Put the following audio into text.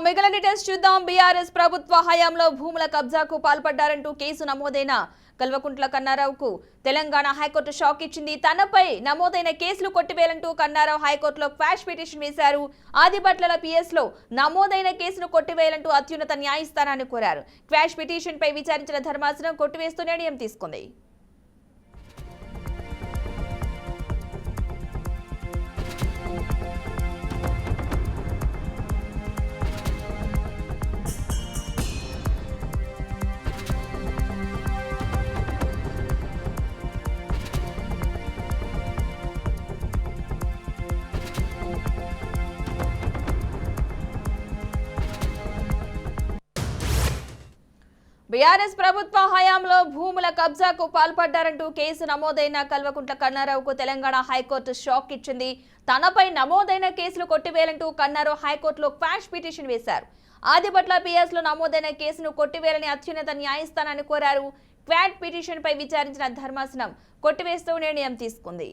మిగిలిన డీటెయిల్స్ చూద్దాం. బీఆర్ఎస్ ప్రభుత్వ హయాంలో భూముల కబ్జాకు పాల్పడ్డారంటూ కేసు నమోదైన కల్వకుంట్ల కన్నారావుకు తెలంగాణ హైకోర్టు షాక్ ఇచ్చింది. తనపై నమోదైన కేసులు కొట్టివేయాలంటూ కన్నారావు హైకోర్టులో క్వాష్ పిటిషన్ వేశారు. ఆదిబట్ల పిఎస్ లో నమోదైన కేసును కొట్టివేయాలంటూ అత్యున్నత న్యాయస్థానాన్ని కోరారు. క్వాష్ పిటిషన్ పై విచారించిన ధర్మాసనం కొట్టివేస్తూ నిర్ణయం తీసుకుంది. బీఆర్ఎస్ ప్రభుత్వ హయాంలో భూముల కబ్జాకు పాల్పడ్డారంటూ కేసు నమోదైన కల్వకుంట్ల కన్నారావుకు తెలంగాణ హైకోర్టు షాక్ ఇచ్చింది. తనపై నమోదైన కేసులు కొట్టివేయాలంటూ కన్నారావు హైకోర్టులో క్వాష్ పిటిషన్ వేశారు. ఆదిబట్ల పిఎస్ లో నమోదైన కేసును కొట్టివేయాలని అత్యున్నత న్యాయస్థానాన్ని కోరారు. క్వాష్ పిటిషన్ పై విచారించిన ధర్మాసనం కొట్టివేస్తూ నిర్ణయం తీసుకుంది.